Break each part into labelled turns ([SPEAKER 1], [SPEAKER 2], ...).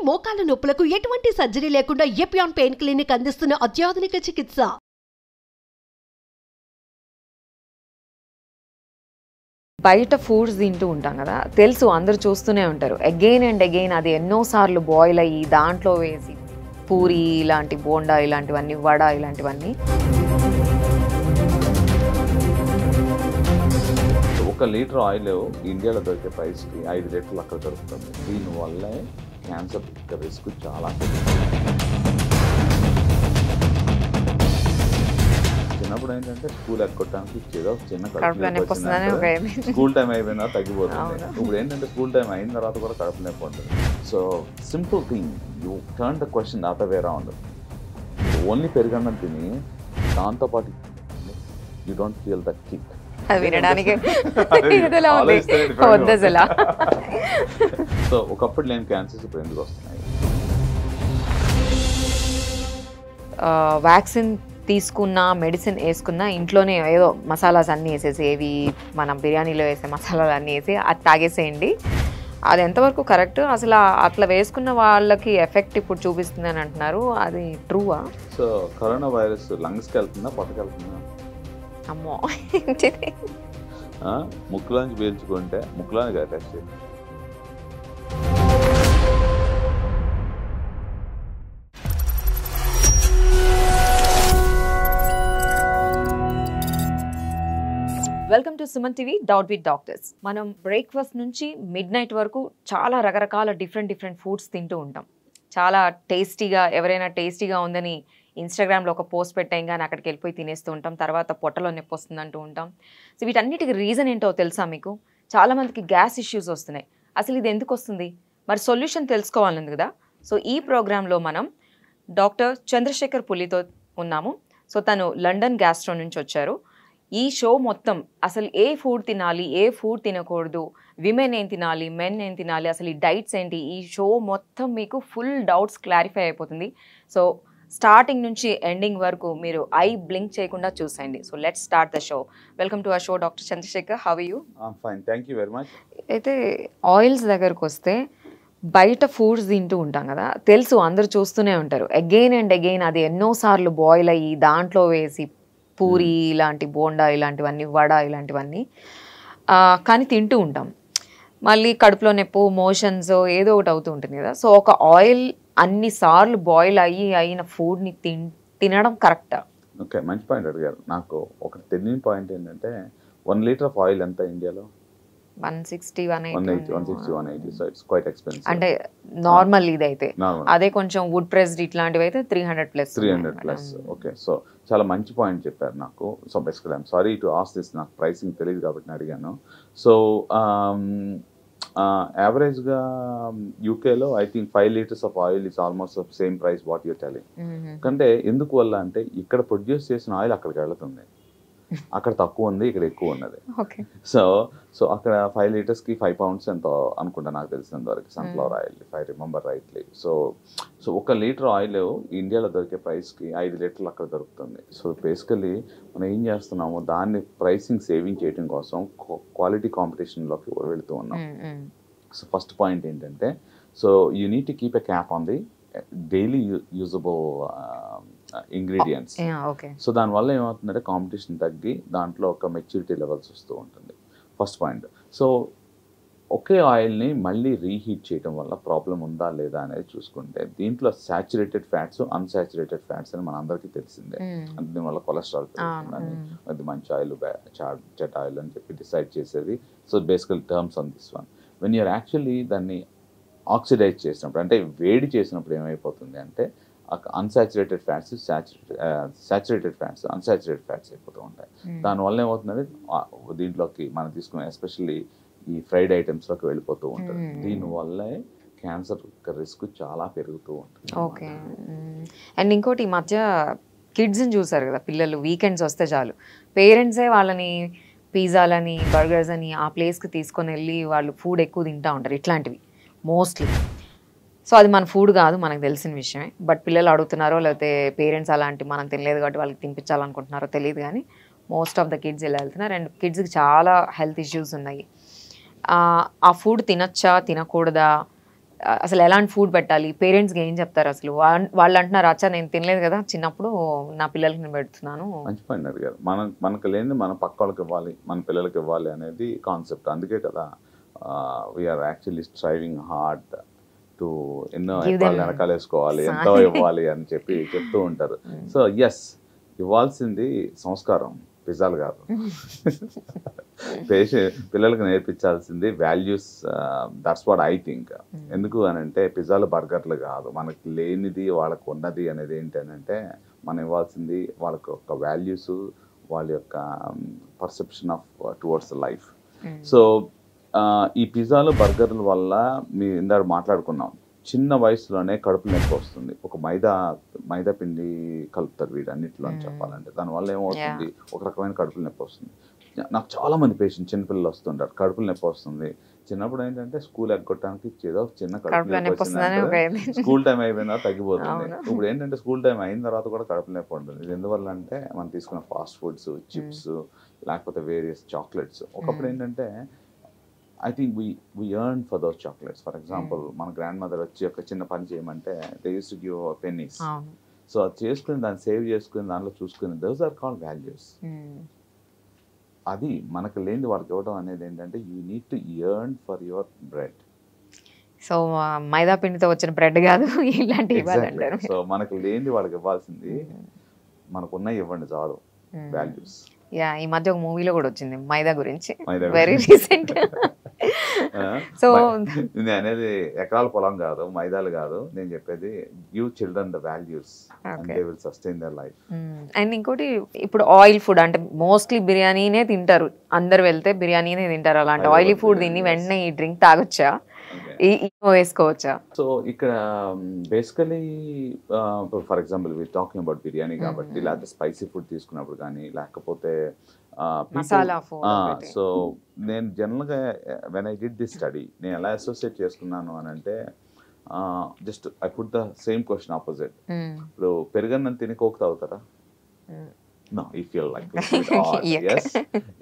[SPEAKER 1] మోకాల నొప్పులకు ఎటువంటి సర్జరీ లేకుండా ఎపియాన్ పెయిన్ క్లినిక్ అందిస్తున్న అత్యాధునిక చికిత్స.
[SPEAKER 2] బయట ఫుడ్స్ తింటూ ఉంటాం కదా, తెలుసు అందరూ చూస్తూనే ఉంటారు. అగైన్ అండ్ అగైన్ అది ఎన్నోసార్లు బాయిల్ అయ్యి దాంట్లో వేసి పూరి ఇలాంటి బోండా ఇలాంటివన్నీ, వడ ఇలాంటివన్నీ.
[SPEAKER 3] ఒక లీటర్ ఆయిల్ ఇండియాలో దొరికే ప్రైస్కి 5 లీటర్లు అక్కడ దొరుకుతుంది. దీనివల్లే క్యాన్సర్ రిస్క్ చాలా చిన్నప్పుడు ఏంటంటే స్కూల్ ఎక్కొట్టడానికి ఇచ్చేదో చిన్న స్కూల్ టైం అయిపోయినా తగ్గిపోతుంది. ఇప్పుడు ఏంటంటే స్కూల్ టైం అయిన తర్వాత కూడా కడుపు నొప్పి ఉంటుంది. So simple thing, you turn the question other way around. Only పెరుగన్నం తిని దాంతోపాటు you don't feel the kick.
[SPEAKER 2] వినడానికి
[SPEAKER 3] సో ఒకప్పుడు లేని క్యాన్సర్స్ ఇప్పుడు ఎందుకు వస్తున్నాయి?
[SPEAKER 2] వ్యాక్సిన్ తీసుకున్నా, మెడిసిన్ వేసుకున్నా ఇంట్లోనే ఏదో మసాలాస్ అన్నీ వేసేసి, ఏవి మనం బిర్యానీలో వేసే మసాలాలు అన్నీ వేసి అది తాగేసేయండి. అది ఎంతవరకు కరెక్ట్? అసలు అట్లా వేసుకున్న వాళ్ళకి ఎఫెక్ట్ ఇప్పుడు చూపిస్తుంది అని అంటున్నారు. అది ట్రూవా?
[SPEAKER 3] సో కరోనా వైరస్ లంగ్స్కి వెళ్తుందా, పొట్టకి వెళ్తుందా?
[SPEAKER 2] అమ్మో,
[SPEAKER 3] ముక్కులోంచి పీల్చుకుంటే ముక్కులోని కదా టెస్ట్ చేయండి.
[SPEAKER 2] Welcome to Suman TV doubt with doctors. మనం బ్రేక్ఫాస్ట్ నుంచి మిడ్ నైట్ వరకు చాలా రకరకాల డిఫరెంట్ ఫుడ్స్ తింటూ ఉంటాం. చాలా టేస్టీగా, ఎవరైనా టేస్టీగా ఉందని ఇన్స్టాగ్రామ్లో ఒక పోస్ట్ పెట్టాం కానీ అక్కడికి వెళ్ళిపోయి తినేస్తూ ఉంటాం. తర్వాత పొట్టలో నొప్పి వస్తుంది అంటూ ఉంటాం. సో వీటన్నిటికి రీజన్ ఏంటో తెలుసా మీకు? చాలామందికి గ్యాస్ ఇష్యూస్ వస్తున్నాయి. అసలు ఇది ఎందుకు వస్తుంది? మరి సొల్యూషన్ తెలుసుకోవాలని కదా. సో ఈ ప్రోగ్రాంలో మనం డాక్టర్ చంద్రశేఖర్ పులితో ఉన్నాము. సో తను లండన్ గ్యాస్ట్రో నుంచి వచ్చారు. ఈ షో మొత్తం అసలు ఏ ఫుడ్ తినాలి, ఏ ఫుడ్ తినకూడదు, విమెన్ ఏం తినాలి, మెన్ ఏం తినాలి, అసలు ఈ డైట్స్ ఏంటి, ఈ షో మొత్తం మీకు ఫుల్ డౌట్స్ క్లారిఫై అయిపోతుంది. సో స్టార్టింగ్ నుంచి ఎండింగ్ వరకు మీరు ఐ బ్లింక్ చేయకుండా చూసేయండి. So let's start the show. Welcome to our show doctor Chandrasekhar. How are you?
[SPEAKER 3] Fine, thank you very much.
[SPEAKER 2] అయితే ఆయిల్స్ దగ్గరకు వస్తే, బయట ఫుడ్స్ తింటూ ఉంటాం కదా, తెలుసు అందరూ చూస్తూనే ఉంటారు. అగైన్ అండ్ అగైన్ అది ఎన్నోసార్లు బాయిల్ అయ్యి దాంట్లో వేసి పూరి ఇలాంటి బోండా ఇలాంటివన్నీ, వడ ఇలాంటివన్నీ కానీ తింటూ ఉంటాం. మళ్ళీ కడుపులో నొప్పి, మోషన్స్ ఏదో ఒకటి అవుతూ ఉంటుంది కదా. సో ఒక ఆయిల్ అన్నిసార్లు బాయిల్ అయిన ఫుడ్ని తినడం కరెక్టా?
[SPEAKER 3] ఓకే, మంచి పాయింట్ అడిగారు. నాకు ఒక తెలియని పాయింట్ ఏంటంటే 1 లీటర్ ఆఫ్ ఆయిల్ ఎంత ఇండియాలో?
[SPEAKER 2] 160,
[SPEAKER 3] 180. So it's quite expensive.
[SPEAKER 2] అంటే నార్మల్ ఇదైతే. అదే కొంచెం వుడ్ ప్రెస్డ్ ఇట్లాంటివి అయితే 300+.
[SPEAKER 3] ఓకే, సో చాలా మంచి పాయింట్ చెప్పారు నాకు. So basically I'm sorry to ask this, నాకు ప్రైసింగ్ తెలియదు కాబట్టి అడిగాను. సో యావరేజ్గా యూకేలో I think 5 litres of oil is almost same price what you're telling. అంటే ఎందుకు వల్ల అంటే ఇక్కడ ప్రొడ్యూస్ చేసిన ఆయిల్ అక్కడికి వెళ్తుంది. అక్కడ తక్కువ ఉంది, ఇక్కడ ఎక్కువ ఉన్నది. సో అక్కడ 5 లీటర్స్కి 5 pounds ఎంతో అనుకుంటా, నాకు తెలిసినంత వరకు sunflower oil, if I remember rightly. So 1 litre oil ఇండియాలో దొరికే ప్రైస్కి 5 లీటర్లు అక్కడ దొరుకుతుంది. సో బేసికలీ మనం ఏం చేస్తున్నాము, దాన్ని ప్రైసింగ్ సేవింగ్ చేయడం కోసం క్వాలిటీ కాంపిటీషన్లోకి వెళుతూ ఉన్నాం. సో ఫస్ట్ పాయింట్ ఏంటంటే, so you need to keep a cap on the daily usable ingredients. So దానివల్ల ఏమవుతుందంటే కాంపిటీషన్ తగ్గి దాంట్లో ఒక మెచ్యూరిటీ లెవెల్స్ వస్తూ ఉంటుంది. First point. సో ఒకే ఆయిల్ని మళ్ళీ రీహీట్ చేయడం వల్ల ప్రాబ్లం ఉందా లేదా అనేది చూసుకుంటే, దీంట్లో సాచురేటెడ్ ఫ్యాట్స్, అన్సాచురేటెడ్ ఫ్యాట్స్ అని మన అందరికీ తెలిసిందే. అంటే దీనివల్ల కొలెస్ట్రాల్ పెరుగుతుందని, అది మంచి ఆయిల్, చెడ్ ఆయిల్ అని చెప్పి డిసైడ్ చేసేది. So basical terms on this one. When you're actually దాన్ని ఆక్సిడైజ్ చేసినప్పుడు, అంటే వేడి చేసినప్పుడు ఏమైపోతుంది అంటే unsaturated fats saturated fats, unsaturated fats అయిపోతూ ఉంటాయి. దానివల్ల ఏమవుతుందంటే దీంట్లోకి మనం తీసుకునే ఎస్పెషల్లీ ఈ ఫ్రైడ్ ఐటమ్స్లోకి వెళ్ళిపోతూ ఉంటుంది. దీనివల్లే క్యాన్సర్ రిస్క్ చాలా పెరుగుతూ ఉంటుంది.
[SPEAKER 2] ఓకే. అండ్ ఇంకోటి, ఈ మధ్య కిడ్స్ని చూసారు కదా, పిల్లలు వీకెండ్స్ వస్తే చాలు పేరెంట్సే వాళ్ళని పిజ్జాలని, బర్గర్స్ అని ఆ ప్లేస్కి తీసుకొని వెళ్ళి వాళ్ళు ఫుడ్ ఎక్కువ తింటూ ఉంటారు, ఇట్లాంటివి మోస్ట్లీ. సో అది మన ఫుడ్ కాదు, మనకు తెలిసిన విషయమే. బట్ పిల్లలు అడుగుతున్నారో లేకపోతే పేరెంట్స్ అలాంటి మనం తినలేదు కాబట్టి వాళ్ళకి తినిపించాలనుకుంటున్నారో తెలియదు, కానీ మోస్ట్ ఆఫ్ ద కిడ్స్ ఇలా వెళ్తున్నారు. అండ్ కిడ్స్కి చాలా హెల్త్ ఇష్యూస్ ఉన్నాయి. ఆ ఫుడ్ తినచ్చా తినకూడదా, అసలు ఎలాంటి ఫుడ్ పెట్టాలి, పేరెంట్స్కి ఏం చెప్తారు అసలు? వాళ్ళు అంటున్నారు అచ్చా నేను తినలేదు కదా చిన్నప్పుడు, నా పిల్లలకి నేను పెడుతున్నాను.
[SPEAKER 3] మంచి పాయింట్ అడిగారు. మనకు లేని మన పక్క వాళ్ళకి ఇవ్వాలి, మన పిల్లలకి ఇవ్వాలి అనేది కాన్సెప్ట్. అందుకే కదా we're actually striving hard to ఎన్నో వెనకాల వేసుకోవాలి, ఎంతో ఇవ్వాలి అని చెప్తూ ఉంటారు. సో ఎస్, ఇవ్వాల్సింది సంస్కారం, పిజ్జాలు కాదు. పిల్లలకు నేర్పించాల్సింది values. That's what I think. ఎందుకు అని అంటే పిజ్జాలు బర్గర్లు కాదు, మనకి లేనిది వాళ్ళకు ఉన్నది అనేది ఏంటంటే మనం ఇవ్వాల్సింది వాళ్ళకి ఒక వాల్యూస్, వాళ్ళ యొక్క perception of towards life. So ఈ పిజ్జాలు బర్గర్ల వల్ల మీ ఇందాక మాట్లాడుకున్నాం, చిన్న వయసులోనే కడుపు నొప్పి వస్తుంది. ఒక మైదా పిండి కలుపుతారు వీటన్నిటిలో అని చెప్పాలంటే, దానివల్ల ఏమవుతుంది, ఒక రకమైన కడుపులు నొప్పి వస్తుంది. నాకు చాలా మంది పేషెంట్ చిన్నపిల్లలు వస్తుంటారు, కడుపులు నొప్పి వస్తుంది. చిన్నప్పుడు ఏంటంటే స్కూల్ ఎగ్గొట్టడానికి ఏదో చిన్న కడుపు నొప్పి వచ్చిందంటే స్కూల్ టైం అయిపోయిన తర్వాత తగ్గిపోతుంది. ఇప్పుడు ఏంటంటే స్కూల్ టైం అయిన తర్వాత కూడా కడుపు నొప్పి ఉంటుంది. ఇది ఎందువల్ల అంటే మనం తీసుకున్న ఫాస్ట్ ఫుడ్స్, చిప్స్, లేకపోతే వేరియస్ చాక్లెట్స్. ఒకప్పుడు ఏంటంటే I think we earned for those chocolates. For example, మన గ్రాండ్ మదర్ వచ్చి ఒక చిన్న పని చేయమంటే they used to give pennies. So అది చేసుకుని దాన్ని సేవ్ చేసుకుని దాంట్లో చూసుకుని those are called values. అది మనకు లేనిది వాళ్ళకి ఇవ్వడం అనేది ఏంటంటే you need to earn for your bread.
[SPEAKER 2] So మైదా పిండితో వచ్చిన బ్రెడ్ కాదు, ఇలాంటివి ఇవ్వాలంటారు.
[SPEAKER 3] సో మనకు లేనిది వాళ్ళకి ఇవ్వాల్సింది మనకున్న ఇవ్వండి చాలు, వాల్యూస్.
[SPEAKER 2] యా, ఈ మధ్య ఒక మూవీలో కూడా వచ్చింది మైదా గురించి, వెరీ రీసెంట్. సో
[SPEAKER 3] నేను అనేది ఎకరాల పొలం కాదు, మైదాలు కాదు, నేను చెప్పేది give children the values and they will sustain their life.
[SPEAKER 2] And ఇంకోటి, ఇప్పుడు ఆయిల్ ఫుడ్ అంటే మోస్ట్లీ బిర్యానీనే తింటారు, అందరు వెళ్తే బిర్యానీనే తింటారు. అలాంటి ఆయిలీ ఫుడ్ తిని వెంటనే ఈ డ్రింక్ తాగొచ్చా, వేసుకోవచ్చా?
[SPEAKER 3] సో ఇక్కడ basically for example we're talking about biryani కాబట్టి, లేకపోతే స్పైసీ ఫుడ్ తీసుకున్నప్పుడు కానీ, లేకపోతే
[SPEAKER 2] మసాలా ఫుడ్.
[SPEAKER 3] సో నేను జనరల్గా when I did this study నేను ఎలా అసోసియేట్ చేసుకున్నాను అని అంటే, just I put the same question opposite. ఇప్పుడు పెరుగన్నం తిని కోక్ తాగుతారా? No, you feel like odd. Yes,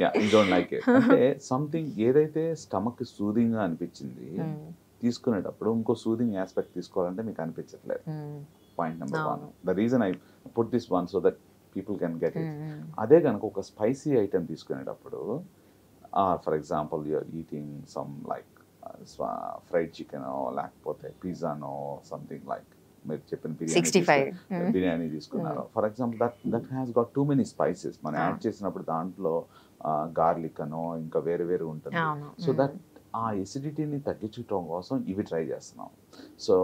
[SPEAKER 3] yeah, you don't like it. అంటే సంథింగ్ ఏదైతే స్టమక్ సూదింగ్ గా అనిపించింది తీసుకునేటప్పుడు ఇంకో సూదింగ్ ఆస్పెక్ట్ తీసుకోవాలంటే మీకు అనిపించట్లేదు. Point number 1. The reason I put this one so that people can get it. అదే కనుక ఒక స్పైసీ ఐటమ్ తీసుకునేటప్పుడు, for example you're eating some like fried chicken లేకపోతే పిజ్జానో సంథింగ్ లైక్ మీరు చెప్పిన బిర్యానీ తీసుకున్నారు for example, that has got too many spices. మనం యాడ్ చేసినప్పుడు దాంట్లో గార్లిక్ అనో ఇంకా వేరే వేరే ఉంటుంది. సో దట్ ఆ ఎసిడిటీని తగ్గించడం కోసం ఇవి ట్రై చేస్తున్నాం. So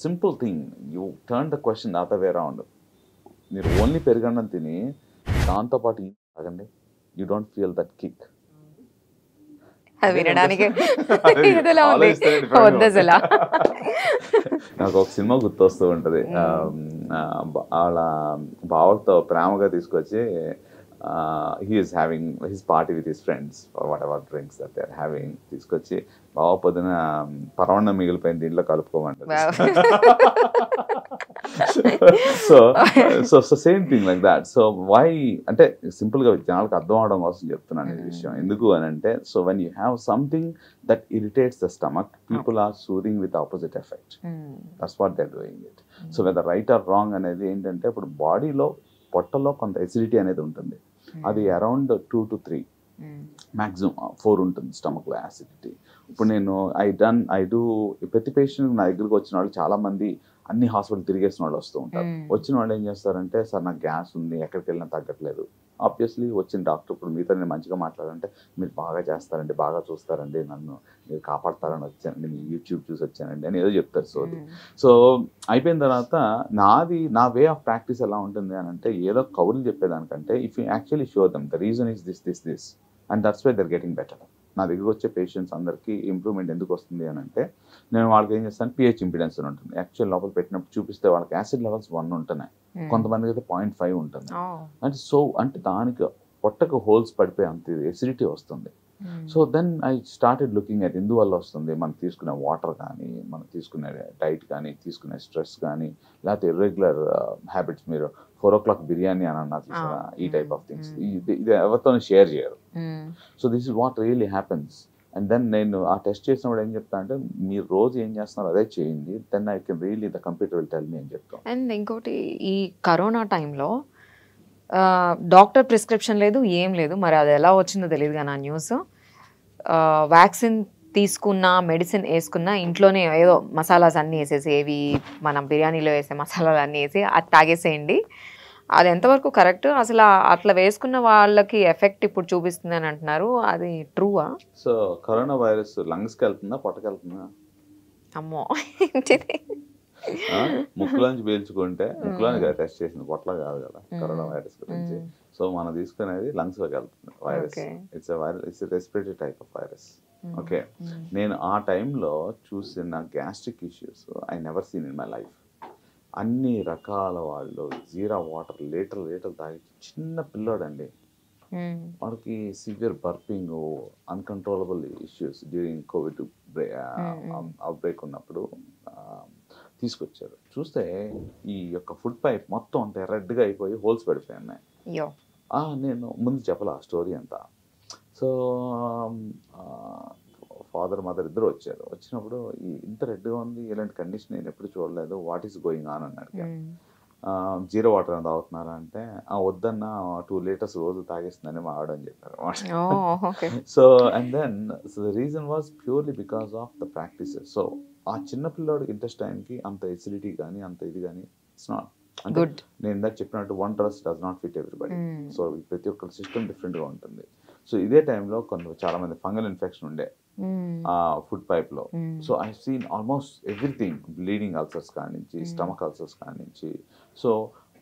[SPEAKER 3] simple thing, you turn the question other way around. మీరు ఓన్లీ పెరుగన్నం తిని దాంతోపాటు తాగండి, you don't feel that kick. నాకు ఒక సినిమా గుర్తొస్తూ ఉంటుంది. వాళ్ళ బావతో ప్రేమగా తీసుకొచ్చి he is having his party with his friends or whatever drinks that they are having, తీసుకొచ్చి బావ పొద్దున పరవన్నం మిగిలిపోయిన దీంట్లో కలుపుకోమంటారు. So same thing like that. So why అంటే సింపుల్ గా జనాలకు అర్థం అవడం కోసం చెప్తున్నాను ఈ విషయం. ఎందుకు అని అంటే, so when you have something that irritates the stomach, people are soothing with opposite effect. That's what they are doing it. So whether right or wrong అనేది ఏంటంటే, ఇప్పుడు బాడీలో పొట్టలో కొంత ఎసిడిటీ అనేది ఉంటుంది. అది అరౌండ్ 2 to 3 మ్యాక్సిమం 4 ఉంటుంది స్టమక్లో యాసిడిటీ. ఇప్పుడు నేను ఐ డూ ప్రతి పేషెంట్ నా దగ్గరకు వచ్చిన వాళ్ళు చాలా మంది అన్ని హాస్పిటల్ తిరిగేసిన వాళ్ళు వస్తూ ఉంటారు. వచ్చిన వాళ్ళు ఏం చేస్తారంటే, సార్ నాకు గ్యాస్ ఉంది, ఎక్కడికి వెళ్ళినా తగ్గట్లేదు. ఆబ్వియస్లీ వచ్చిన డాక్టర్ ఇప్పుడు మీతో నేను మంచిగా మాట్లాడాలంటే, మీరు బాగా చేస్తారండి, బాగా చూస్తారండి, నన్ను మీరు కాపాడతారని వచ్చానండి, మీ యూట్యూబ్ చూసి వచ్చానండి అని ఏదో చెప్తారు. సో అయిపోయిన తర్వాత నా వే ఆఫ్ ప్రాక్టీస్ ఎలా ఉంటుంది అని అంటే, ఏదో కౌలు చెప్పేదానికంటే, if you actually show them the reason is this and that's why they're getting better. నా దగ్గర వచ్చే పేషెంట్స్ అందరికీ ఇంప్రూవ్మెంట్ ఎందుకు వస్తుంది అని అంటే, నేను వాళ్ళకి ఏం చేస్తాను, పిహెచ్ ఇంపిడెన్స్ అని ఉంటుంది. యాక్చువల్ లోపల పెట్టినప్పుడు చూపిస్తే వాళ్ళకి యాసిడ్ లెవెల్స్ 1 ఉంటున్నాయి, కొంతమందికి అయితే 0.5 ఉంటుంది. అంటే అంటే దానికి పొట్టకు హోల్స్ పడిపోయి అంత ఎసిడిటీ వస్తుంది. So then I started looking at ఎందువల్ల వస్తుంది. మనం తీసుకునే వాటర్ కానీ, మనం తీసుకునే డైట్ కానీ, తీసుకునే స్ట్రెస్ కానీ, లేకపోతే ఇర్రెగ్యులర్ హ్యాబిట్స్. మీరు 4 o'clock బిర్యానీ అని అన్నారు చూసారా, ఈ టైప్ ఆఫ్ థింగ్స్ ఇది ఎవరితో షేర్ చేయరు. So this is what really happens. And then నేను ఆ టెస్ట్ చేసినప్పుడు ఏం చెప్తా అంటే మీరు రోజు ఏం చేస్తున్నారు అదే చేయండి, then I can really the computer will tell me అని చెప్తాం.
[SPEAKER 2] అండ్ ఇంకోటి ఈ కరోనా టైంలో డాక్టర్ ప్రిస్క్రిప్షన్ లేదు, ఏం లేదు, మరి అది ఎలా వచ్చిందో తెలియదు కానీ ఆ న్యూస్. వ్యాక్సిన్ తీసుకున్నా, మెడిసిన్ వేసుకున్నా, ఇంట్లోనే ఏదో మసాలాస్ అన్నీ వేసేసి, ఏవి మనం బిర్యానీలో వేసే మసాలాలు అన్నీ వేసి అది తాగేసేయండి. అది ఎంతవరకు కరెక్ట్? అసలు అట్లా వేసుకున్న వాళ్ళకి ఎఫెక్ట్ ఇప్పుడు చూపిస్తుంది అని అంటున్నారు, అది ట్రూవా?
[SPEAKER 3] సో కరోనా వైరస్ లంగ్స్కి వెళ్తుందా, పొట్టకి వెళ్తుందా?
[SPEAKER 2] అమ్మో ఏంటిది?
[SPEAKER 3] ముక్కులోంచి పీల్చుకుంటే ముక్కులోని కదా టెస్ట్ చేసింది, పొట్టలో కాదు కదా కరోనా వైరస్ గురించి. సో మనం తీసుకునేది లంగ్స్ లోకి వెళ్తుంది virus. It's virus, it's respiratory type of virus. Okay, నేను ఆ టైంలో చూసిన gastric issues I never seen in my life. అన్ని రకాల వాళ్ళు జీరా వాటర్ లీటర్ తాగి, చిన్న పిల్లోడండి, వాడికి severe burping, uncontrollable issues during Covid outbreak ఉన్నప్పుడు తీసుకొచ్చారు. చూస్తే ఈ యొక్క ఫుడ్ పైప్ మొత్తం అంతా రెడ్గా అయిపోయి హోల్స్ పడిపోయి ఉన్నాయి. నేను ముందు చెప్పాల ఆ స్టోరీ అంతా. సో ఫాదర్ మదర్ ఇద్దరు వచ్చారు. వచ్చినప్పుడు ఇంత రెడ్గా ఉంది, ఇలాంటి కండిషన్ నేను ఎప్పుడు చూడలేదు, వాట్ ఈస్ గోయింగ్ ఆన్ అని అడిగాను. జీరో వాటర్ అని తాగుతున్నారా అంటే వద్దన్న 2 లీటర్స్ రోజు తాగేస్తుందని మా ఆవిడ అని చెప్పారు. So and then the reason was purely because of the practices. So ఆ చిన్న పిల్లోడు ఇంటెస్టైన్కి అంత ఎసిడిటీ కానీ అంత ఇది కానీ ఇట్స్ నాట్ గుడ్. నేను ఇందాక చెప్పినట్టు one dress does not fit everybody. So ప్రతి ఒక్కరి సిస్టమ్ డిఫరెంట్గా ఉంటుంది. సో ఇదే టైంలో చాలా మంది ఫంగల్ ఇన్ఫెక్షన్ ఉండే ఆ ఫుడ్ పైప్ లో. So I seen almost everything, bleeding ulcers కాడి నుంచి, స్టమక్ అల్సర్స్ కాడి నుంచి. సో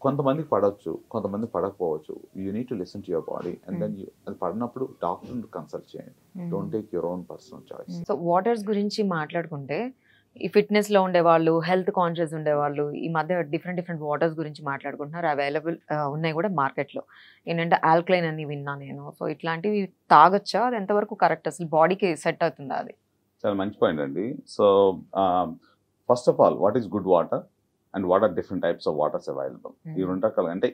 [SPEAKER 3] కొంతమందికి పడవచ్చు, కొంతమంది పడకపోవచ్చు. You need to listen to your body and then అది పడినప్పుడు డాక్టర్ని కన్సల్ట్ చేయండి. Don't take your own personal choice.
[SPEAKER 2] So waters గురించి మాట్లాడుకుంటే ఈ ఫిట్నెస్లో ఉండేవాళ్ళు, హెల్త్ కాన్షియస్ ఉండేవాళ్ళు ఈ మధ్య డిఫరెంట్ వాటర్స్ గురించి మాట్లాడుకుంటున్నారు. అవైలబుల్ ఉన్నాయి కూడా మార్కెట్లో. ఏంటంటే ఆల్కలైన్ అని విన్నా నేను. సో ఇట్లాంటివి తాగొచ్చా? అది ఎంతవరకు కరెక్ట్? అసలు బాడీకి సెట్ అవుతుందా అది?
[SPEAKER 3] చాలా మంచి పాయింట్ అండి. So first of all what is good water and what are different types of waters available. ఈ 2 రకాలు అంటే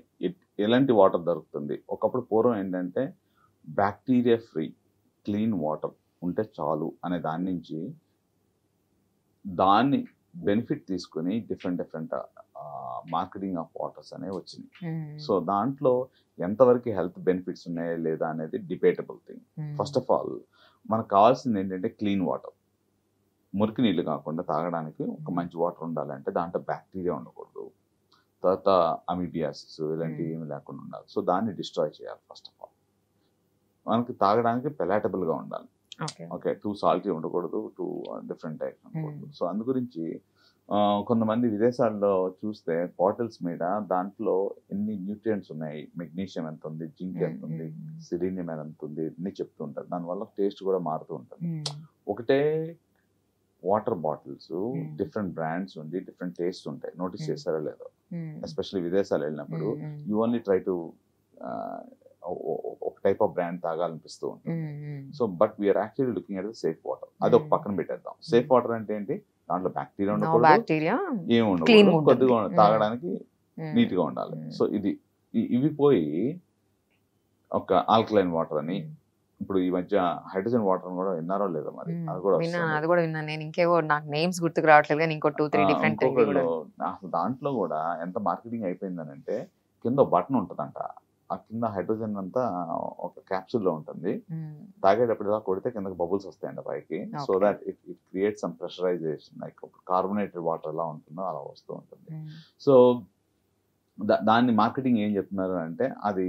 [SPEAKER 3] ఎలాంటి వాటర్ దొరుకుతుంది. ఒకప్పుడు పూర్వం ఏంటంటే బ్యాక్టీరియా ఫ్రీ క్లీన్ వాటర్ ఉంటే చాలు అనే దాని నుంచి దాన్ని బెనిఫిట్ తీసుకుని డిఫరెంట్ మార్కెటింగ్ ఆఫ్ వాటర్స్ అనేవి వచ్చినాయి. సో దాంట్లో ఎంతవరకు హెల్త్ బెనిఫిట్స్ ఉన్నాయా లేదా అనేది debatable thing. First of all మనకు కావాల్సింది ఏంటంటే క్లీన్ వాటర్, మురికి నీళ్ళు కాకుండా తాగడానికి ఒక మంచి వాటర్ ఉండాలంటే దాంట్లో బ్యాక్టీరియా ఉండకూడదు, తర్వాత అమీబియాసిస్ ఇలాంటివి ఏమి లేకుండా ఉండాలి. సో దాన్ని డిస్ట్రాయ్ చేయాలి. ఫస్ట్ ఆఫ్ ఆల్ మనకి తాగడానికి పెలాటబుల్గా ఉండాలి. ఓకే, టూ సాల్టీ ఉండకూడదు, టూ డిఫరెంట్ టైప్స్ ఉండకూడదు. సో అందు గురించి కొంతమంది విదేశాల్లో చూస్తే బాటిల్స్ మీద దాంట్లో ఎన్ని న్యూట్రియంట్స్ ఉన్నాయి, మెగ్నీషియం ఎంత ఉంది, జింక్ ఎంత ఉంది, సెలీనియం ఎంత ఉంది అన్ని చెప్తూ ఉంటారు. దానివల్ల టేస్ట్ కూడా మారుతూ ఉంటుంది. ఒకటే వాటర్ బాటిల్స్ డిఫరెంట్ బ్రాండ్స్ ఉండి డిఫరెంట్ టేస్ట్ ఉంటాయి. నోటీస్ చేశారో లేదో, ఎస్పెషల్లీ విదేశాలు వెళ్ళినప్పుడు యూ ఓన్లీ ట్రై టు ఒక టైప్ ఆఫ్ బ్రాండ్ తాగాలనిపిస్తూ ఉంటుంది. So but we're actually looking at the safe water. అది ఒక పక్కన పెట్టేద్దాం. సేఫ్ వాటర్ అంటే ఏంటి? దాంట్లో బ్యాక్టీరియా ఉండకూడదు, ఏమి ఉండకూడదు, కొద్దిగా తాగడానికి నీట్ గా ఉండాలి. సో ఇవి పోయి ఒక ఆల్కలైన్ వాటర్ అని, ఇప్పుడు ఈ మధ్య హైడ్రోజన్ వాటర్ కూడా విన్నారో లేదో మరి, అది కూడా
[SPEAKER 2] విన్నాను నేను. ఇంకేవో నాకు నేమ్స్ గుర్తుకు రావట్లేదు కానీ ఇంకో 2-3 డిఫరెంట్.
[SPEAKER 3] అసలు దాంట్లో కూడా ఎంత మార్కెటింగ్ అయిపోయిందనంటే కింద బటన్ ఉంటుందంట, ఆ కింద హైడ్రోజన్ అంతా ఒక క్యాప్సూల్లో ఉంటుంది. తాగేటప్పుడు ఇలా కొడితే కిందకి బబుల్స్ వస్తాయంట పైకి. So that it create some pressurization, like carbonated water ఎలా ఉంటుందో అలా వస్తూ ఉంటుంది. సో దాన్ని మార్కెటింగ్ ఏం చెప్తున్నారు అంటే అది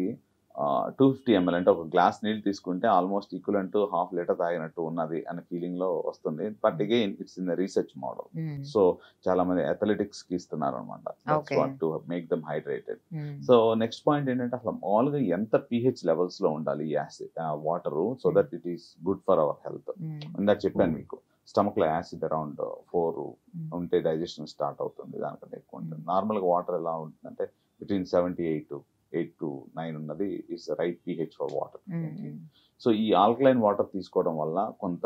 [SPEAKER 3] 250 ml అంటే ఒక గ్లాస్ నీళ్ళు తీసుకుంటే ఆల్మోస్ట్ ఈక్వలెంట్ టు 1/2 లీటర్ తాగినట్టు ఉన్నది అనే ఫీలింగ్ లో వస్తుంది. But again it's in the research model. So చాలా మంది అథ్లెటిక్స్ కి ఇస్తున్నారు అనమాట to make them hydrated. So next point ఏంటంటే అసలు మామూలుగా ఎంత pH లెవెల్స్ లో ఉండాలి ఈ acid water, so that it is good for our health. ఇందాక చెప్పాను మీకు, స్టమక్ లో యాసిడ్ అరౌండ్ 4 ఉంటే డైజెషన్ స్టార్ట్ అవుతుంది, దానికంటే ఎక్కువ ఉంటుంది. నార్మల్ గా వాటర్ ఎలా ఉంటుందంటే బిట్వీన్ 8 to 9 ఉన్నది is right pH for water. So ఈ ఆల్కలైన్ వాటర్ తీసుకోవడం వల్ల కొంత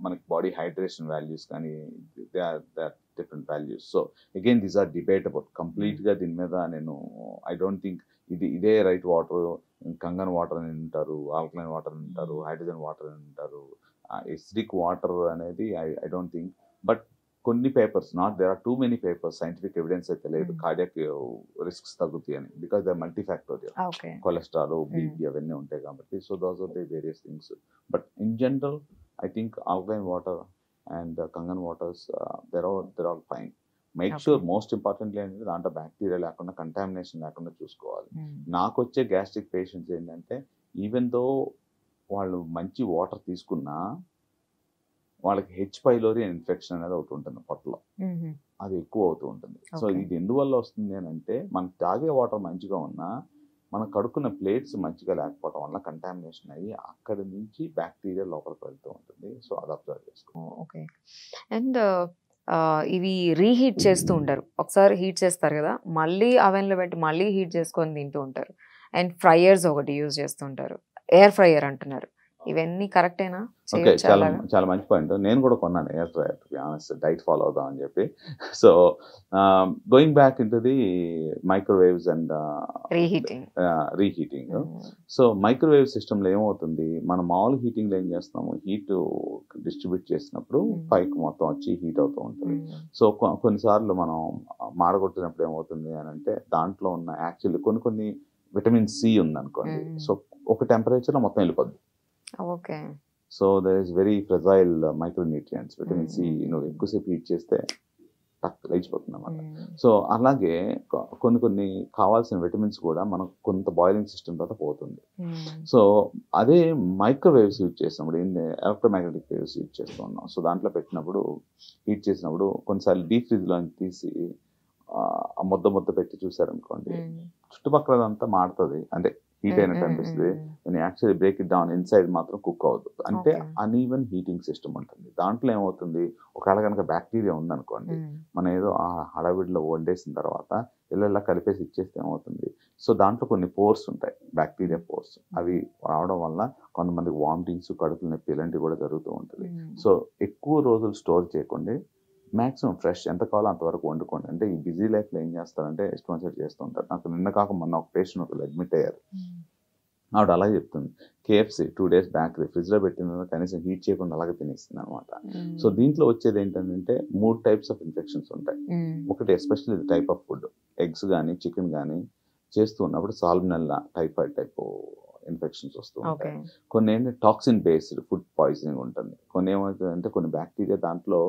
[SPEAKER 3] మనకి బాడీ హైడ్రేషన్ వాల్యూస్ కానీ they are different values. So again these are debatable. Complete గా దీని మీద నేను ఐ డోంట్ థింక్ ఇదే రైట్ వాటర్. కంగన్ వాటర్ అని అంటారు, ఆల్కలైన్ వాటర్ అని అంటారు, హైడ్రోజన్ వాటర్ అని అంటారు, ఎసిడిక్ వాటర్ అనేది ఐ డోంట్ థింక్. బట్ కొన్ని papers, there are too many papers, scientific evidence అయితే లేదు కార్డియాక్ రిస్క్స్ తగ్గుతాయి అని, because they multifactorial,
[SPEAKER 2] okay
[SPEAKER 3] cholesterol, BP అవన్నీ ఉంటాయి కాబట్టి. So those are the various things. But in general I think alkaline water and Kangen waters they're all fine. Make sure most importantly అనేది దాంట్లో bacteria లేకుండా, contamination లేకుండా చూసుకోవాలి. నాకు వచ్చే గ్యాస్ట్రిక్ పేషెంట్స్ ఏంటంటే ఈవెన్ దో వాళ్ళు మంచి వాటర్ తీసుకున్నా వాళ్ళకి హెచ్ పైలోరీ ఇన్ఫెక్షన్ అనేది ఒకటి ఉంటుంది పొట్టలో, అది ఎక్కువ అవుతూ ఉంటుంది. సో ఇది ఎందువల్ల వస్తుంది అని అంటే మనం తాగే వాటర్ మంచిగా ఉన్నా మనం కడుక్కున్న ప్లేట్స్ మంచిగా లేకపోవడం వల్ల కంటామినేషన్ అయ్యి అక్కడి నుంచి బ్యాక్టీరియా లోపలికి వెళ్తూ ఉంటుంది. సో అది అబ్జర్వ్ చేసుకో.
[SPEAKER 2] ఓకే. అండ్ ఇవి రీహీట్ చేస్తూ ఉంటారు, ఒకసారి హీట్ చేస్తారు కదా, మళ్ళీ అవెన్లో పెట్టి మళ్ళీ హీట్ చేసుకొని తింటూ ఉంటారు. అండ్ ఫ్రైయర్స్ ఒకటి యూజ్ చేస్తుంటారు, ఎయిర్ ఫ్రైయర్ అంటున్నారు. ఇవన్నీ కరెక్టేనా?
[SPEAKER 3] ఓకే, చాలా మంచి పాయింట్. నేను కూడా కొన్నాను air fryer, to be honest, diet follow అవుదాం అని చెప్పి. So going back in to the microwaves and reheating. So microwave సిస్టంలో ఏమవుతుంది, మనం మామూలు హీటింగ్లో ఏం చేస్తాము, హీట్ డిస్ట్రిబ్యూట్ చేసినప్పుడు పైకి మొత్తం వచ్చి హీట్ అవుతూ ఉంటుంది. సో కొన్నిసార్లు మనం మాడగొట్టినప్పుడు ఏమవుతుంది అని అంటే దాంట్లో ఉన్న యాక్చువల్లీ కొన్ని విటమిన్ సి ఉందనుకోండి, సో ఒక టెంపరేచర్లో మొత్తం వెళ్ళిపోద్ది.
[SPEAKER 2] Okay.
[SPEAKER 3] So there is very fragile micronutrients, vitamin C నువ్వు ఎక్కువసేపు హీట్ చేస్తే టక్ లేచిపోతుంది అన్నమాట. సో అలాగే కొన్ని కావాల్సిన విటమిన్స్ కూడా మనకు కొంత బాయిలింగ్ సిస్టమ్ తర్వాత పోతుంది. సో అదే మైక్రోవేవ్స్ యూజ్ చేసినప్పుడు ఎలక్ట్రోమాగ్నెటిక్ వేవ్స్ యూజ్ చేస్తూ ఉన్నాం. సో దాంట్లో పెట్టినప్పుడు హీట్ చేసినప్పుడు కొన్నిసార్లు డీప్ ఫ్రిడ్జ్లో తీసి ముద్ద పెట్టి చూసారనుకోండి, చుట్టుపక్కలదంతా మాడుతుంది, అంటే హీట్ అయినట్టు అనిపిస్తుంది. నేను actually break it down inside మాత్రం కుక్ అవుతుంది. అంటే అన్ఈవెన్ హీటింగ్ సిస్టమ్ ఉంటుంది. దాంట్లో ఏమవుతుంది, ఒకవేళ కనుక బ్యాక్టీరియా ఉందనుకోండి, మనం ఏదో ఆ హడావిడిలో వండేసిన తర్వాత ఇలా కలిపేసి ఇచ్చేస్తే ఏమవుతుంది, సో దాంట్లో కొన్ని పోర్స్ ఉంటాయి, బ్యాక్టీరియా పోర్స్. అవి రావడం వల్ల కొంతమందికి వామిటింగ్స్, కడుపులు నొప్పి ఇలాంటివి కూడా జరుగుతూ ఉంటుంది. సో ఎక్కువ రోజులు స్టోర్ చేయకుండా మ్యాక్సిమం ఫ్రెష్ ఎంత కావాలో అంతవరకు వండుకోండి. అంటే ఈ బిజీ లైఫ్లో ఏం చేస్తారంటే ఇష్టం చేస్తూ ఉంటారు. నాకు నిన్న కాక మొన్న ఒక పేషెంట్ ఒకరు అడ్మిట్ అయ్యారు. ఆవిడ అలాగే చెప్తుంది, KFC 2 days బ్యాక్ ఫ్రిడ్జ్లో పెట్టిన కనీసం హీట్ చేయకుండా అలాగే తినేస్తుంది అనమాట. సో దీంట్లో వచ్చేది ఏంటంటే 3 types ఆఫ్ ఇన్ఫెక్షన్స్ ఉంటాయి. ఒకటి especially type of food, eggs కానీ చికెన్ కానీ చేస్తూ ఉన్నప్పుడు సాల్మొనెల్లా, టైఫాయిడ్ టైప్ ఇన్ఫెక్షన్స్ వస్తూ ఉంటాయి. కొన్ని ఏంటంటే టాక్సిన్ బేస్డ్ ఫుడ్ పాయిజనింగ్ ఉంటుంది. కొన్ని ఏమవుతుందంటే కొన్ని బ్యాక్టీరియా దాంట్లో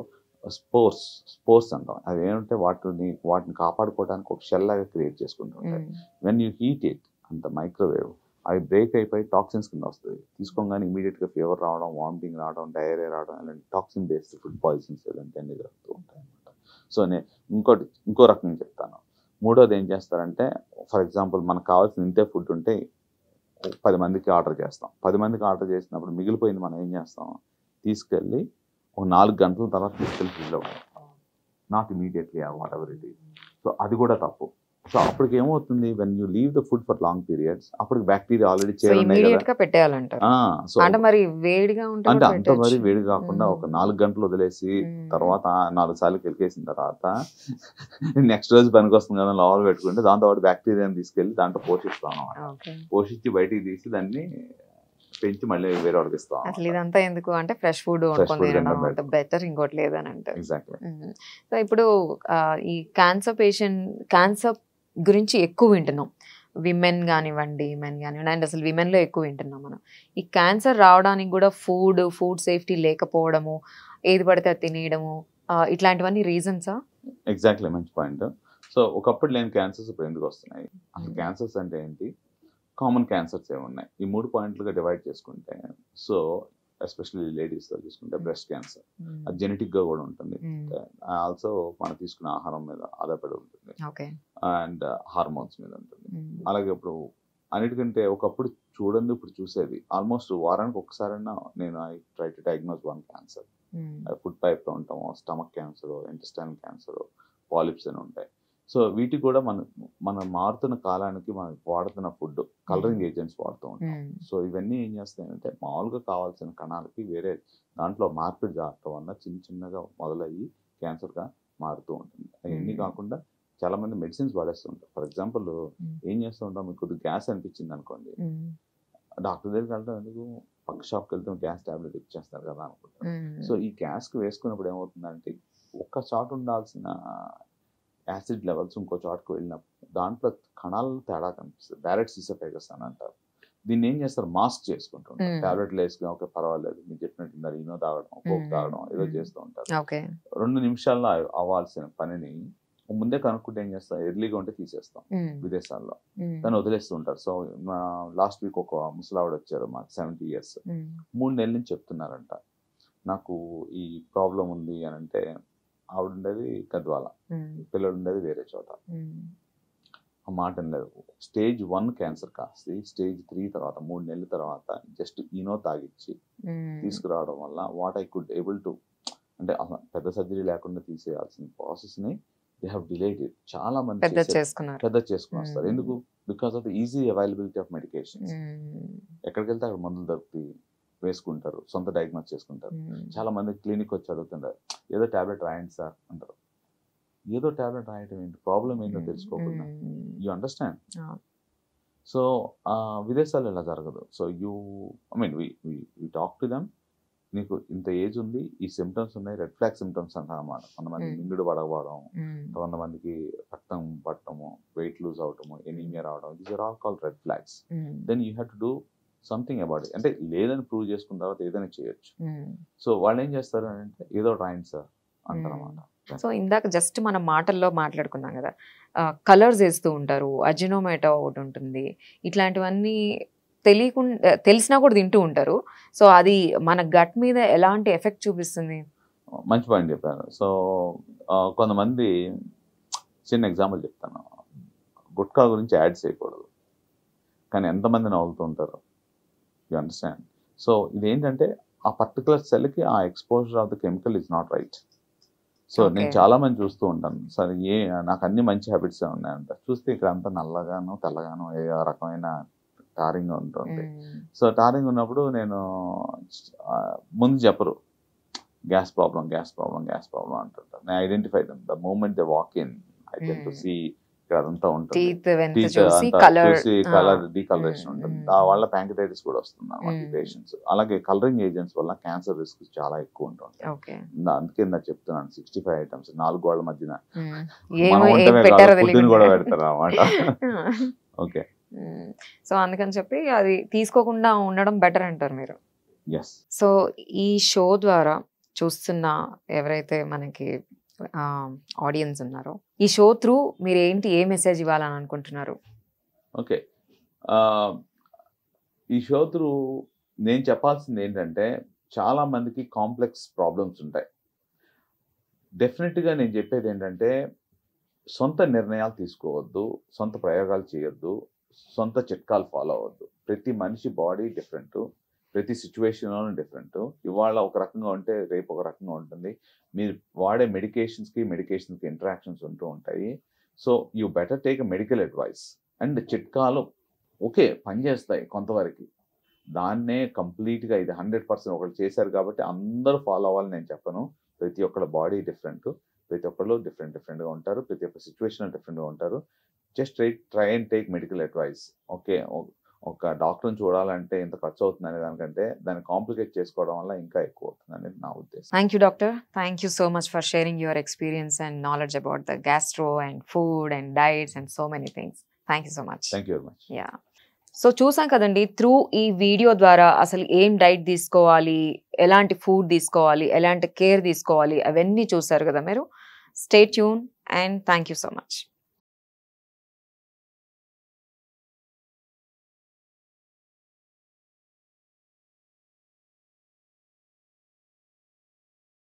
[SPEAKER 3] స్పోర్స్ అంటాం, అవి ఏంటంటే వాటిని కాపాడుకోవడానికి ఒక షెల్ లాగా క్రియేట్ చేసుకుంటూ ఉంటాయి. వెన్ యూ హీట్ ఇట్ అంత మైక్రోవేవ్, అవి బ్రేక్ అయిపోయి టాక్సిన్స్ కింద వస్తుంది. తీసుకోగానే ఇమీడియట్గా ఫీవర్ రావడం, వామిటింగ్ రావడం, డయేరియా రావడం, అలాంటి టాక్సిన్ బేస్డ్ ఫుడ్ పాయిజన్స్ ఇలాంటివన్నీ జరుగుతూ ఉంటాయి అన్నమాట. సో నేను ఇంకో రకంగా చెప్తాను. మూడోది ఏం చేస్తారంటే, ఫర్ ఎగ్జాంపుల్ మనకు కావాల్సిన ఇంతే ఫుడ్ ఉంటే 10 మందికి ఆర్డర్ చేస్తాం. 10 మందికి ఆర్డర్ చేసినప్పుడు మిగిలిపోయింది మనం ఏం చేస్తాం, తీసుకెళ్ళి ఒక 4 గంటల తర్వాత తీసుకెళ్ళి ఫ్రిడ్జ్లో not immediately what ever it is. So అది కూడా తప్పు. సో అప్పటికి ఏమవుతుంది, when you leave the food for long periods, అప్పటికి బ్యాక్టీరియా ఆల్రెడీ
[SPEAKER 2] పెట్టేయాలంటారు. అంటే మరి వేడిగా
[SPEAKER 3] అంటే అంత మరి వేడి కాకుండా ఒక 4 గంటలు వదిలేసి తర్వాత 4 సార్లు కెలికేసిన తర్వాత నెక్స్ట్ రోజు పనికి వస్తుంది కదా లోపల పెట్టుకుంటే దాంతో పాటు బ్యాక్టీరియాని తీసుకెళ్ళి దాంట్లో పోషిస్తాం అన్నమాట. పోషించి బయటికి తీసి దాన్ని పెంచి మళ్ళీ వేరే వాడికి ఇస్తాం.
[SPEAKER 2] అసలు ఇదంతా ఎందుకు అంటే ఫ్రెష్ ఫుడ్ బెటర్, ఇంకోటి లేదని అంటారు.
[SPEAKER 3] ఎగ్జాక్ట్లీ.
[SPEAKER 2] సో ఇప్పుడు ఈ క్యాన్సర్ గురించి ఎక్కువ వింటున్నాం, విమెన్ కానివ్వండి, మెన్ కానివ్వండి, అండ్ అసలు విమెన్లో ఎక్కువ వింటున్నాం మనం. ఈ క్యాన్సర్ రావడానికి కూడా ఫుడ్ సేఫ్టీ లేకపోవడము, ఏది పడితే అది తినేయడము, ఇట్లాంటివన్నీ రీజన్సా?
[SPEAKER 3] ఎగ్జాక్ట్లీ, మంచి పాయింట్. సో ఒకప్పుడు లేని క్యాన్సర్స్ ఇప్పుడు ఎందుకు వస్తున్నాయి, అసలు క్యాన్సర్స్ అంటే ఏంటి, కామన్ క్యాన్సర్స్ ఏమున్నాయి, ఈ 3 పాయింట్లుగా డివైడ్ చేసుకుంటే, సో ఎస్పెషల్లీ లేడీస్లో చూసుకుంటే బ్రెస్ట్ క్యాన్సర్, అది జెనెటిక్గా కూడా ఉంటుంది. ఆల్సో మనం తీసుకునే ఆహారం మీద ఆధారపడి ఉంటుంది, అండ్ హార్మోన్స్ మీద ఉంటుంది. అలాగే ఇప్పుడు అన్నిటికంటే ఒకప్పుడు చూడండి ఇప్పుడు చూసేది ఆల్మోస్ట్ వారానికి ఒకసారైనా నేను I try to diagnose 1 cancer. Food పైప్లో ఉంటాము, stomach cancer, intestinal cancer, polyps అని ఉంటాయి. సో వీటికి కూడా మనం మారుతున్న కాలానికి మనం వాడుతున్న ఫుడ్ కలరింగ్ ఏజెంట్స్ వాడుతూ ఉంటాం. సో ఇవన్నీ ఏం చేస్తాయంటే మామూలుగా కావాల్సిన కణాలకి వేరే దాంట్లో మార్పిడి జరగడం వల్ల చిన్నగా మొదలయ్యి క్యాన్సర్గా మారుతూ ఉంటుంది. అవన్నీ కాకుండా చాలా మంది మెడిసిన్స్ వాడేస్తూ ఉంటారు. ఫర్ ఎగ్జాంపుల్ ఏం చేస్తూ ఉంటాం, మీకు కొద్దిగా గ్యాస్ అనిపించింది అనుకోండి, డాక్టర్ దగ్గరికి వెళ్తాం ఎందుకు, పక్క షాప్కి వెళ్తే గ్యాస్ టాబ్లెట్ ఇచ్చేస్తారు కదా అనుకుంటారు. సో ఈ గ్యాస్కి వేసుకున్నప్పుడు ఏమవుతుందంటే ఒక్క చోట ఉండాల్సిన యాసిడ్ లెవెల్స్ ఇంకో చోటకు వెళ్ళినప్పుడు దాంట్లో కణాలు తేడా కనిపిస్తుంది. డైరెక్ట్ సిసోఫేగస్ అని అంటారు. దీన్ని ఏం చేస్తారు, మాస్క్ చేసుకుంటుంటారు. టాబ్లెట్లు వేసుకుని ఓకే పర్వాలేదు, మీరు చెప్పినట్టు ఇనో తాగడం, కోక్ తాగడం ఏదో చేస్తూ ఉంటారు. 2 నిమిషాల్లో అవ్వాల్సిన పనిని ముందే కనుక్కుంటే ఏం చేస్తాం, ఎర్లీగా ఉంటే తీసేస్తాం విదేశాల్లో, దాన్ని వదిలేస్తూ ఉంటారు. సో లాస్ట్ వీక్ ఒక ముసలావిడ వచ్చారు మాకు 70 years, 3 నెలల నుంచి చెప్తున్నారంట నాకు ఈ ప్రాబ్లం ఉంది అని. అంటే ఆవిడ ఉండేది గద్వాల, పిల్లలు ఉండేది వేరే చోట. ఆ మాట లేదు. స్టేజ్ 1 క్యాన్సర్ కాస్త స్టేజ్ 3 తర్వాత 3 నెలల తర్వాత జస్ట్ ఈనో తాగిచ్చి తీసుకురావడం వల్ల what I could able to, అంటే పెద్ద సర్జరీ లేకుండా తీసేయాల్సిన ప్రాసెస్ని దే హ్యావ్ డిలేడ్ ఇట్. చాలా మంది పెద్ద చేసుకుని వస్తారు. ఎందుకు? Because of the easy availability of medications. ఎక్కడికి వెళ్తే అక్కడ మందులు దొరుకుతాయి, వేసుకుంటారు, సొంత డయాగ్నోస్ చేసుకుంటారు. చాలా మంది క్లినిక్ వచ్చి అడుగుతుంటారు, ఏదో టాబ్లెట్ రాయండి సార్ అంటారు. ఏదో టాబ్లెట్ రాయటం ఏంటి, ప్రాబ్లం ఏంటో తెలుసుకోకుండా. You understand? సో విదేశాల్లో ఇలా జరగదు. So I mean we talk to them, నీకు ఇంత ఏజ్ ఉంది, ఈ సిమ్టమ్స్ ఉన్నాయి, రెడ్ ఫ్లాగ్ సిమ్టమ్స్ అంటారు అన్నమాట. కొంతమంది మింగుడు పడకపోవడం, కొంతమందికి రక్తం పట్టడము, వెయిట్ లూజ్ అవటము, ఎనీమియా రావడం, these are all called red flags. Then you have to do something about it. అంటే లేదని ప్రూవ్ చేసుకున్న తర్వాత ఏదైనా చేయొచ్చు. సో వాళ్ళు ఏం చేస్తారు అంటే ఏదో రాయండి సార్ అంటారు అన్నమాట.
[SPEAKER 2] సో ఇందాక జస్ట్ మనం మాటల్లో మాట్లాడుకున్నాం కదా, కలర్స్ వేస్తూ ఉంటారు, అజినోమోటో ఒకటి ఉంటుంది, ఇట్లాంటివన్నీ తెలిసినా కూడా తింటూ ఉంటారు. సో అది మన గట్ మీద ఎలాంటి ఎఫెక్ట్ చూపిస్తుంది?
[SPEAKER 3] మంచి పాయింట్ చెప్పారు. సో కొంతమంది, చిన్న ఎగ్జాంపుల్ చెప్తాను, గుట్కా గురించి యాడ్ చేయకూడదు, కానీ ఎంతమంది నవ్వుతూ ఉంటారు. You understand? సో ఇదేంటంటే ఆ పర్టికులర్ సెల్కి ఆ exposure of the chemical is not right. So నేను చాలా మంది చూస్తూ ఉంటాను, సరే నాకు అన్ని మంచి హ్యాబిట్స్ ఉన్నాయంట, చూస్తే ఇక్కడ అంతా నల్లగాను తెల్లగాను ఏ రకమైన టారింగ్ ఉంటుంది. సో టారింగ్ ఉన్నప్పుడు నేను ముందు చెప్పరు, గ్యాస్ ప్రాబ్లం అంటుంటారు. నేను identify them the moment they walk in. I can to see ఇక్కడ అదంతా ఉంటుంది, చూసి కలర్ డీకలరేషన్ ఉంటుంది. వాళ్ళ ప్యాంక్రైటిస్ కూడా వస్తుంది పేషెంట్స్. అలాగే కలరింగ్ ఏజెంట్స్ వల్ల క్యాన్సర్ రిస్క్ చాలా ఎక్కువ ఉంటుంది. అందుకే నేను చెప్తున్నాను 65 ఐటమ్స్ 4 గోళ్ల మధ్యన ఫుడ్ని కూడా పెడతారు అన్నమాట. ఓకే,
[SPEAKER 2] సో అందుకని చెప్పి అది తీసుకోకుండా ఉండడం బెటర్ అంటారు మీరు. సో ఈ షో ద్వారా చూస్తున్న ఎవరైతే మనకి ఆడియన్స్ ఉన్నారో, ఈ షో త్రూ మీరు ఏ మెసేజ్ ఇవ్వాలని అనుకుంటున్నారు?
[SPEAKER 3] ఓకే, ఈ షో త్రూ నేను చెప్పాల్సింది ఏంటంటే, చాలా మందికి కాంప్లెక్స్ ప్రాబ్లమ్స్ ఉంటాయి. డెఫినెట్గా నేను చెప్పేది ఏంటంటే, సొంత నిర్ణయాలు తీసుకోవద్దు, సొంత ప్రయోగాలు చేయొద్దు, సొంత చిట్కాలు ఫాలో అవ్వద్దు. ప్రతి మనిషి బాడీ డిఫరెంట్, ప్రతి సిచ్యువేషన్లోనూ డిఫరెంట్. ఇవాళ ఒక రకంగా ఉంటే రేపు ఒక రకంగా ఉంటుంది. మీరు వాడే మెడికేషన్స్కి ఇంటరాక్షన్స్ ఉంటూ ఉంటాయి. So you better take a medical advice. And చిట్కాలు ఓకే పనిచేస్తాయి కొంతవరకు, దాన్నే కంప్లీట్గా ఇది 100% ఒకళ్ళు చేశారు కాబట్టి అందరూ ఫాలో అవ్వాలని నేను చెప్పను. ప్రతి ఒక్కళ్ళ బాడీ డిఫరెంట్, ప్రతి ఒక్కళ్ళు డిఫరెంట్గా ఉంటారు, ప్రతి ఒక్క సిచ్యువేషన్ డిఫరెంట్గా ఉంటారు. Just try and take medical advice. Okay, ఒక డాక్టర్ని చూడాలంటే ఇంత ఖర్చు అవుతుంది అనే దానికంటే దాన్ని కాంప్లికేట్ చేసుకోవడం వల్ల ఇంకా ఎక్కువ అవుతుంది అనేది నా ఉద్దేశం.
[SPEAKER 2] Thank you doctor, thank you so much for sharing your experience and knowledge about the gastro and food and diets and so many things. Thank you so much.
[SPEAKER 3] Thank you very much.
[SPEAKER 2] Yeah, so చూసాం కదండి, through ఈ video ద్వారా అసలు ఏం diet తీసుకోవాలి, ఎలాంటి food తీసుకోవాలి, ఎలాంటి కేర్ తీసుకోవాలి, అవన్నీ చూసారు కదా మీరు. Stay tune and thank you so much.